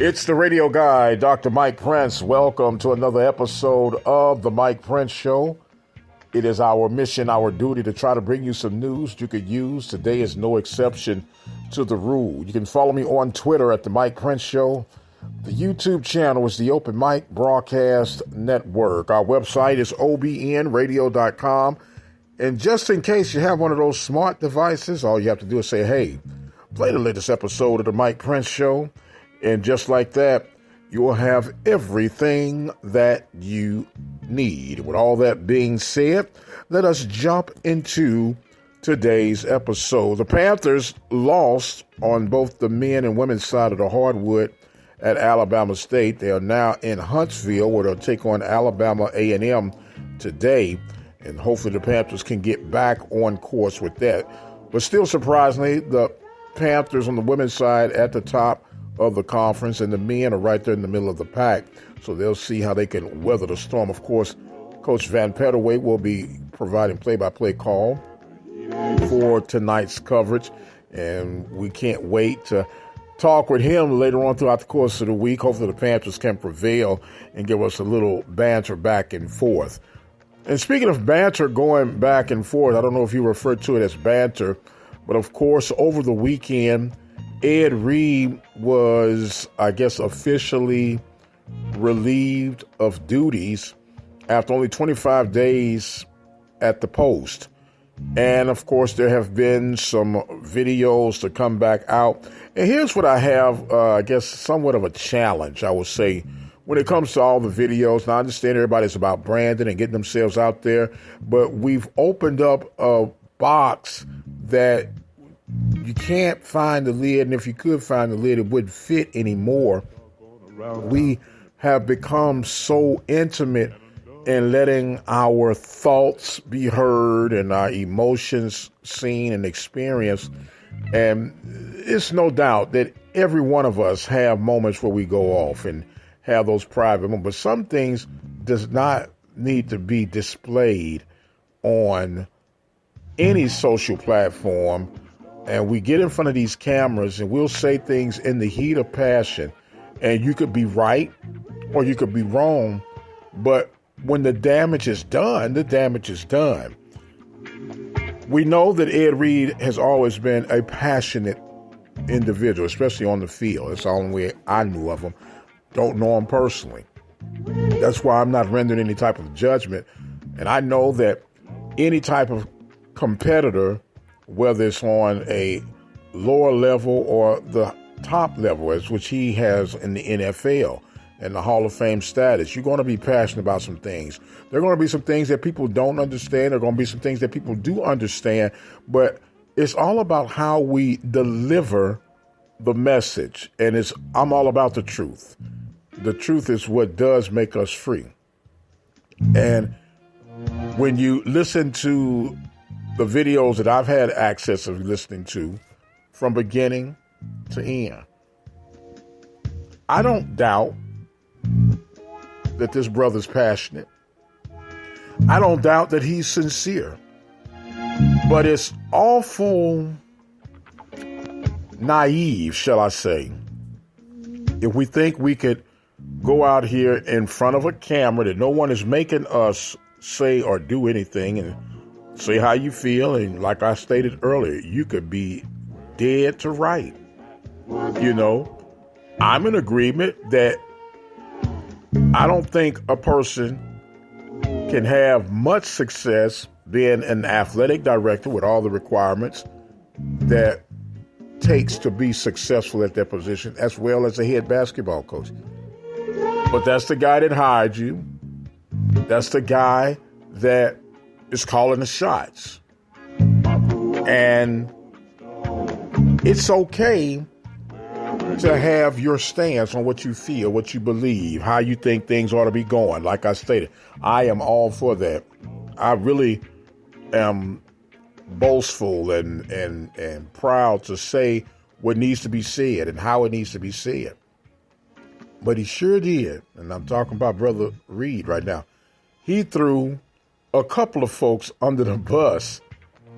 It's the radio guy, Dr. Mike Prince. Welcome to another episode of The Mike Prince Show. It is our mission, our duty to try to bring you some news you could use. Today is no exception to the rule. You can follow me on Twitter at The Mike Prince Show. The YouTube channel is the Open Mic Broadcast Network. Our website is obnradio.com. And just in case you have one of those smart devices, all you have to do is say, hey, play the latest episode of The Mike Prince Show. And just like that, you will have everything that you need. With all that being said, let us jump into today's episode. The Panthers lost on both the men and women's side of the hardwood at Alabama State. They are now in Huntsville, where they'll take on Alabama A&M today. And hopefully the Panthers can get back on course with that. But still, surprisingly, the Panthers on the women's side at the top of the conference, and the men are right there in the middle of the pack. So they'll see how they can weather the storm. Of course, Coach Van Peterway will be providing play-by-play call for tonight's coverage, and we can't wait to talk with him later on throughout the course of the week. Hopefully the Panthers can prevail and give us a little banter back and forth. And speaking of banter going back and forth, I don't know if you refer to it as banter, but of course over the weekend, Ed Reed was, I guess, officially relieved of duties after only 25 days at the post. And, of course, there have been some videos to come back out. And here's what I have, I guess, somewhat of a challenge, I would say, when it comes to all the videos. Now, I understand everybody's about branding and getting themselves out there, but we've opened up a box that you can't find the lid, and if you could find the lid, it wouldn't fit anymore. We have become so intimate in letting our thoughts be heard and our emotions seen and experienced. And it's no doubt that every one of us have moments where we go off and have those private moments. But some things does not need to be displayed on any social platform. And we get in front of these cameras and we'll say things in the heat of passion. And you could be right or you could be wrong. But when the damage is done, the damage is done. We know that Ed Reed has always been a passionate individual, especially on the field. That's the only way I knew of him. Don't know him personally. That's why I'm not rendering any type of judgment. And I know that any type of competitor, whether it's on a lower level or the top level, as which he has in the NFL and the Hall of Fame status, you're going to be passionate about some things. There are going to be some things that people don't understand. There are going to be some things that people do understand. But it's all about how we deliver the message. And I'm all about the truth. The truth is what does make us free. And when you listen to the videos that I've had access of listening to from beginning to end, I don't doubt that this brother's passionate. I don't doubt that he's sincere. But it's awful naive, shall I say, if we think we could go out here in front of a camera that no one is making us say or do anything and say how you feel. And like I stated earlier, you could be dead to right. You know, I'm in agreement that I don't think a person can have much success being an athletic director with all the requirements that takes to be successful at that position, as well as a head basketball coach. But that's the guy that hired you. That's the guy that is calling the shots. And it's okay to have your stance on what you feel, what you believe, how you think things ought to be going. Like I stated, I am all for that. I really am boastful and proud to say what needs to be said and how it needs to be said. But he sure did, and I'm talking about Brother Reed right now, he threw a couple of folks under the bus.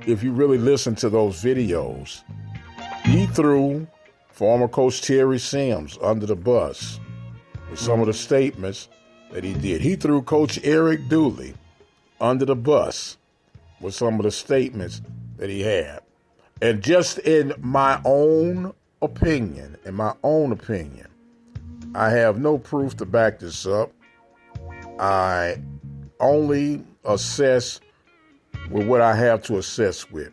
If you really listen to those videos, he threw former coach Terry Sims under the bus with some of the statements that he did. He threw Coach Eric Dooley under the bus with some of the statements that he had. And just in my own opinion, I have no proof to back this up. I only assess with what I have to assess with.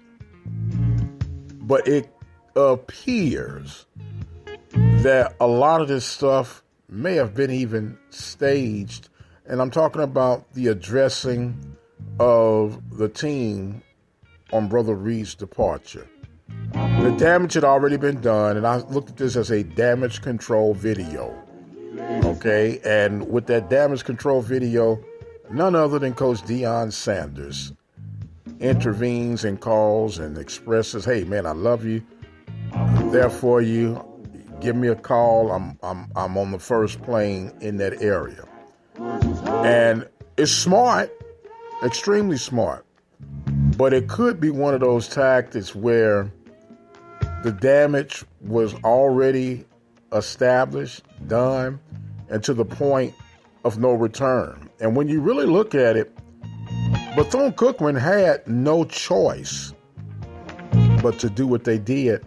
But it appears that a lot of this stuff may have been even staged. And I'm talking about the addressing of the team on Brother Reed's departure. The damage had already been done, and I looked at this as a damage control video. Okay, and with that damage control video, none other than Coach Deion Sanders intervenes and calls and expresses, "Hey man, I love you. I'm there for you. Give me a call. I'm on the first plane in that area." And it's smart, extremely smart. But it could be one of those tactics where the damage was already established, done, and to the point of no return. And when you really look at it, Bethune-Cookman had no choice but to do what they did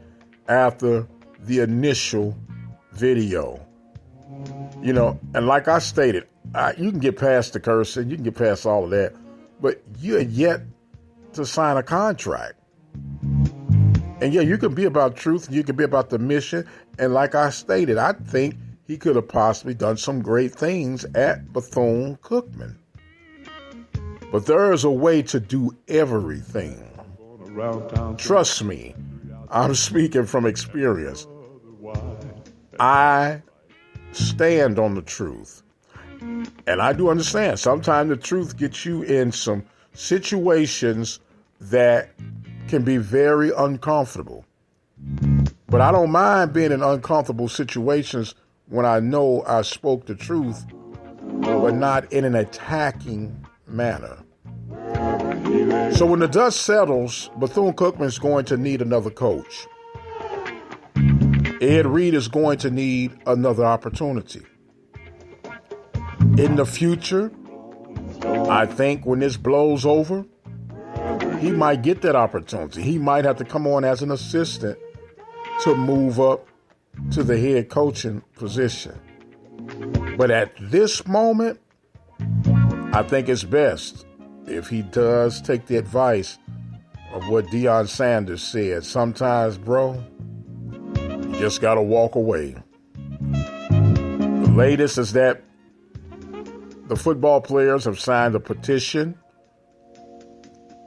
after the initial video. You know, and like I stated, you can get past the cursing, you can get past all of that, but you're yet to sign a contract. And yeah, you can be about truth, you can be about the mission, and like I stated, I think he could have possibly done some great things at Bethune-Cookman. But there is a way to do everything. Trust me, I'm speaking from experience. I stand on the truth. And I do understand sometimes the truth gets you in some situations that can be very uncomfortable. But I don't mind being in uncomfortable situations when I know I spoke the truth, but not in an attacking manner. So when the dust settles, Bethune-Cookman is going to need another coach. Ed Reed is going to need another opportunity. In the future, I think when this blows over, he might get that opportunity. He might have to come on as an assistant to move up to the head coaching position. But at this moment, I think it's best if he does take the advice of what Deion Sanders said. Sometimes, bro, you just got to walk away. The latest is that the football players have signed a petition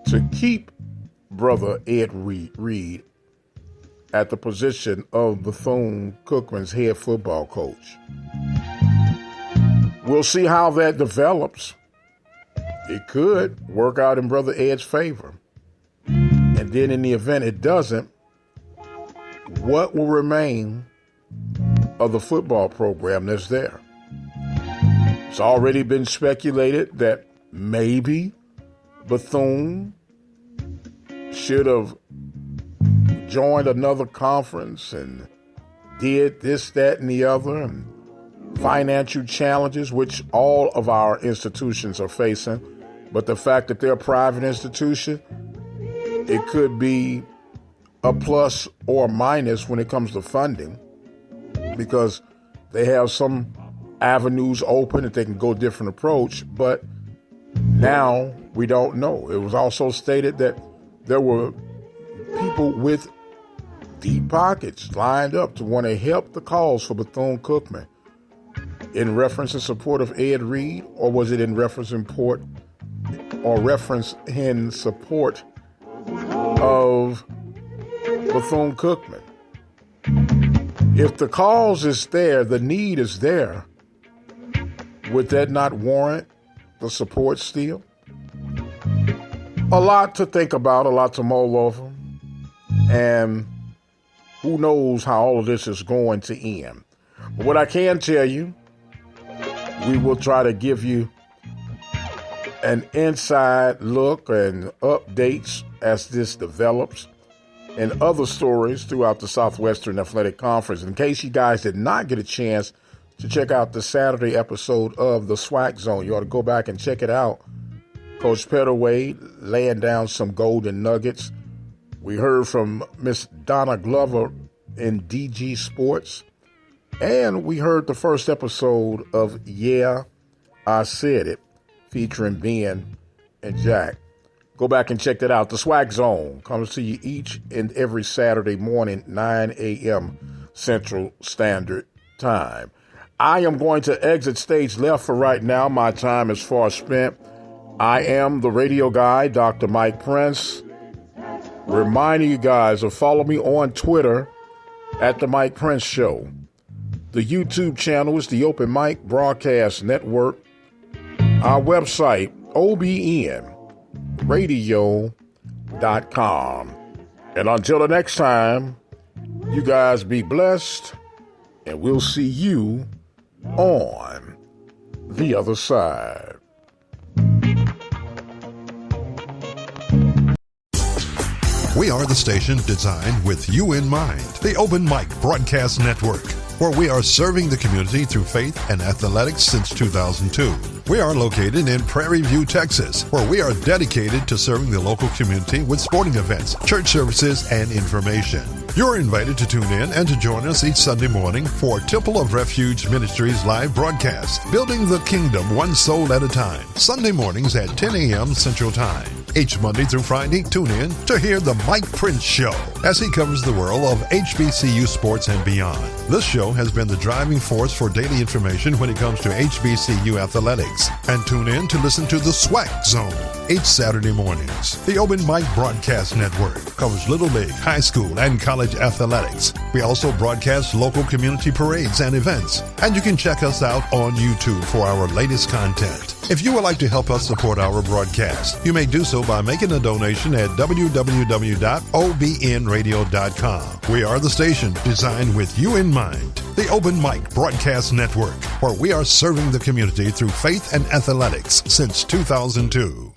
to keep Brother Ed Reed at the position of Bethune-Cookman's head football coach. We'll see how that develops. It could work out in Brother Ed's favor. And then in the event it doesn't, what will remain of the football program that's there? It's already been speculated that maybe Bethune should have joined another conference and did this, that, and the other, and financial challenges, which all of our institutions are facing. But the fact that they're a private institution, it could be a plus or a minus when it comes to funding, because they have some avenues open that they can go a different approach. But now we don't know. It was also stated that there were people with deep pockets lined up to want to help the cause for Bethune-Cookman. In reference and support of Ed Reed, or was it in reference in support of Bethune-Cookman? If the cause is there, the need is there, would that not warrant the support still? A lot to think about, a lot to mull over, and who knows how all of this is going to end. But what I can tell you, we will try to give you an inside look and updates as this develops. and other stories throughout the Southwestern Athletic Conference. In case you guys did not get a chance to check out the Saturday episode of the SWAC Zone, you ought to go back and check it out. Coach Pettaway laying down some golden nuggets. We heard from Miss Donna Glover in DG Sports. And we heard the first episode of Yeah, I Said It, featuring Ben and Jack. Go back and check that out. The SWAC Zone comes to you each and every Saturday morning, 9 a.m. Central Standard Time. I am going to exit stage left for right now. My time is far spent. I am the radio guy, Dr. Mike Prince, reminding you guys to follow me on Twitter at The Mike Prince Show. The YouTube channel is the Open Mic Broadcast Network. Our website, obnradio.com. And until the next time, you guys be blessed, and we'll see you on the other side. We are the station designed with you in mind. The Open Mic Broadcast Network, where we are serving the community through faith and athletics since 2002. We are located in Prairie View, Texas, where we are dedicated to serving the local community with sporting events, church services, and information. You're invited to tune in and to join us each Sunday morning for Temple of Refuge Ministries live broadcast, Building the Kingdom One Soul at a Time, Sunday mornings at 10 a.m. Central Time. Each Monday through Friday, tune in to hear the Mike Prince Show as he covers the world of HBCU sports and beyond. This show has been the driving force for daily information when it comes to HBCU athletics. And tune in to listen to the SWAC Zone each Saturday mornings. The Open Mic Broadcast Network covers Little League, high school, and college athletics. We also broadcast local community parades and events. And you can check us out on YouTube for our latest content. If you would like to help us support our broadcast, you may do so by making a donation at www.obnradio.com. We are the station designed with you in mind. The Open Mic Broadcast Network, where we are serving the community through faith and athletics since 2002.